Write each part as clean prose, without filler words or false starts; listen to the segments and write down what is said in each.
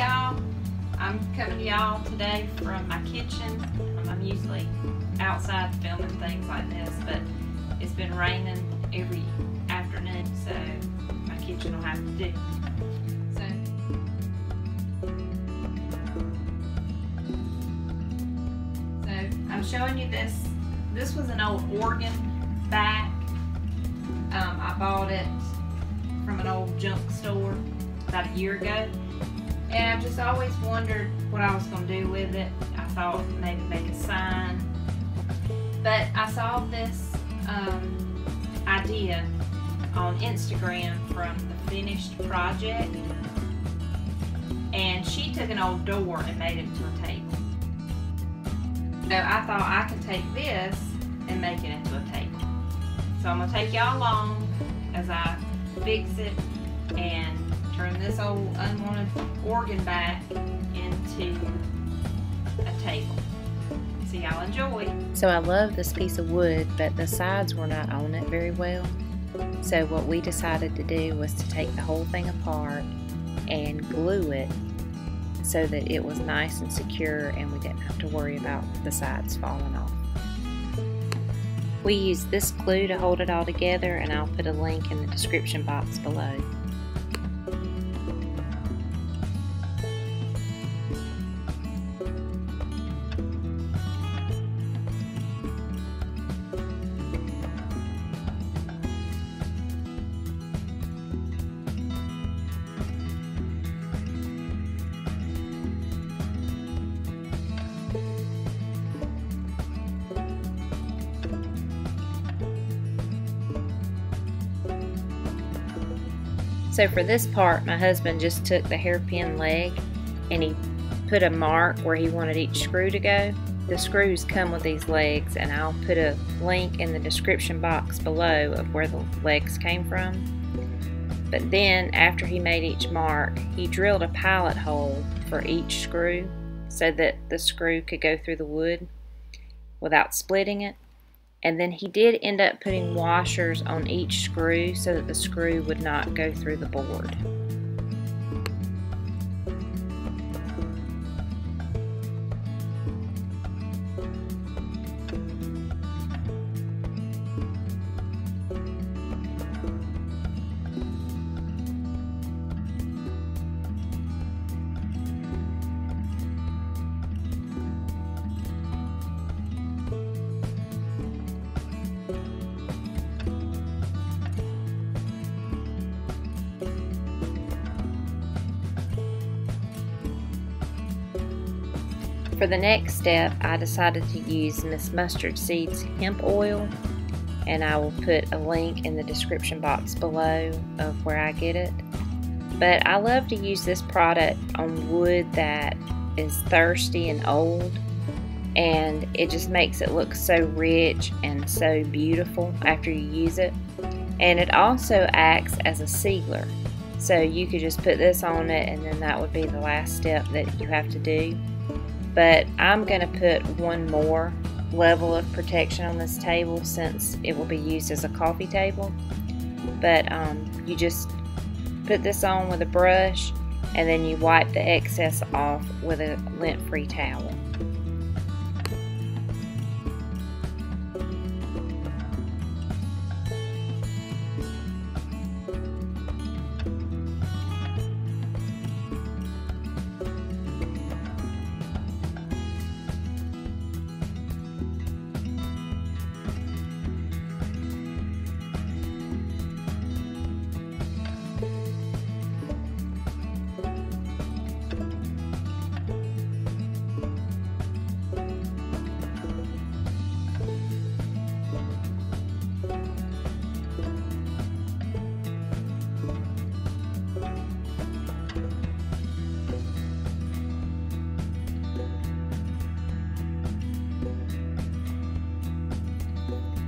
y'all, I'm coming to y'all today from my kitchen. I'm usually outside filming things like this, but it's been raining every afternoon, so my kitchen will have to do. So I'm showing you this. This was an old organ back. I bought it from an old junk store about a year ago, and I've just always wondered what I was going to do with it. I thought maybe make a sign, but I saw this idea on Instagram from the Finished Project, and she took an old door and made it into a table. So I thought I could take this and make it into a table. So I'm going to take y'all along as I fix it and turn this old unwanted organ back into a table. So y'all enjoy. So I love this piece of wood, but the sides were not on it very well. So what we decided to do was to take the whole thing apart and glue it so that it was nice and secure and we didn't have to worry about the sides falling off. We used this glue to hold it all together, and I'll put a link in the description box below. So for this part, my husband just took the hairpin leg and he put a mark where he wanted each screw to go. The screws come with these legs, and I'll put a link in the description box below of where the legs came from. But then after he made each mark, he drilled a pilot hole for each screw so that the screw could go through the wood without splitting it. And then he did end up putting washers on each screw so that the screw would not go through the board. For the next step, I decided to use Miss Mustard Seed's hemp oil, and I will put a link in the description box below of where I get it. But I love to use this product on wood that is thirsty and old, and it just makes it look so rich and so beautiful after you use it. And it also acts as a sealer, so you could just put this on it and then that would be the last step that you have to do. But I'm going to put one more level of protection on this table since it will be used as a coffee table. But you just put this on with a brush and then you wipe the excess off with a lint-free towel.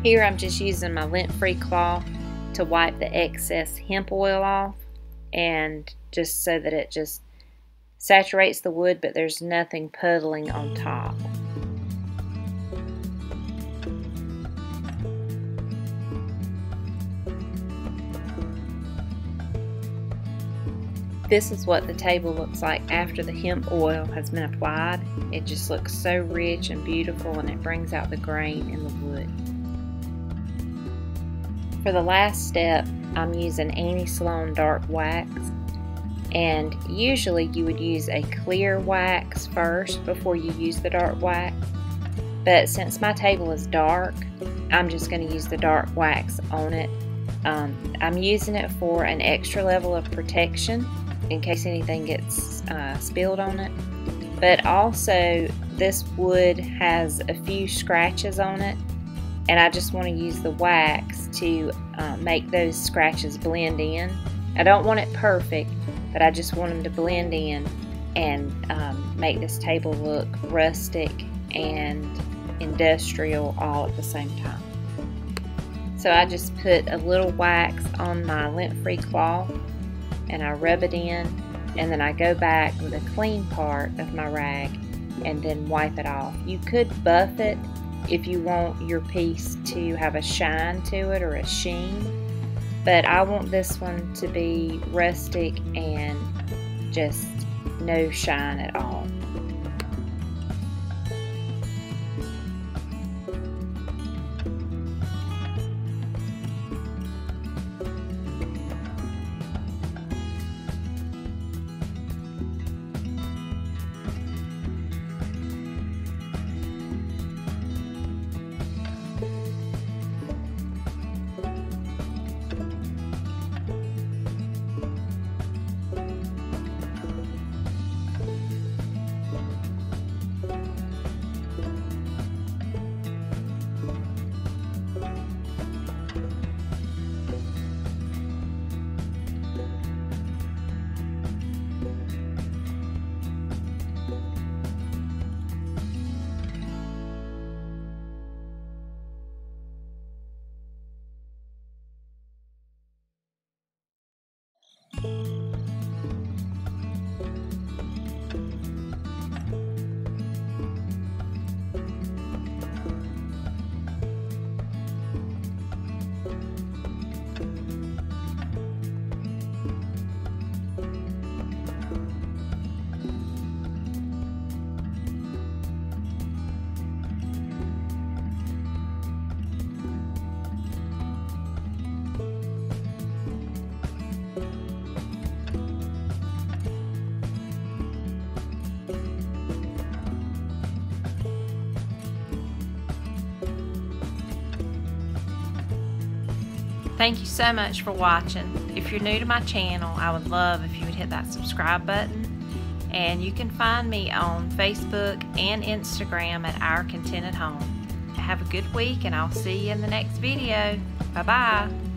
Here I'm just using my lint-free cloth to wipe the excess hemp oil off, and just so that it just saturates the wood but there's nothing puddling on top. This is what the table looks like after the hemp oil has been applied. It just looks so rich and beautiful, and it brings out the grain in the wood. For the last step, I'm using anti-Sloan dark wax, and usually you would use a clear wax first before you use the dark wax, but since my table is dark, I'm just going to use the dark wax on it. I'm using it for an extra level of protection in case anything gets spilled on it, but also this wood has a few scratches on it, and I just want to use the wax to make those scratches blend in. I don't want it perfect, but I just want them to blend in and make this table look rustic and industrial all at the same time. So I just put a little wax on my lint-free cloth and I rub it in, and then I go back with a clean part of my rag and then wipe it off. You could buff it if you want your piece to have a shine to it or a sheen, but I want this one to be rustic and just no shine at all. Thank you so much for watching. If you're new to my channel, I would love if you would hit that subscribe button. And you can find me on Facebook and Instagram at Our Contented Home. Have a good week, and I'll see you in the next video. Bye-bye.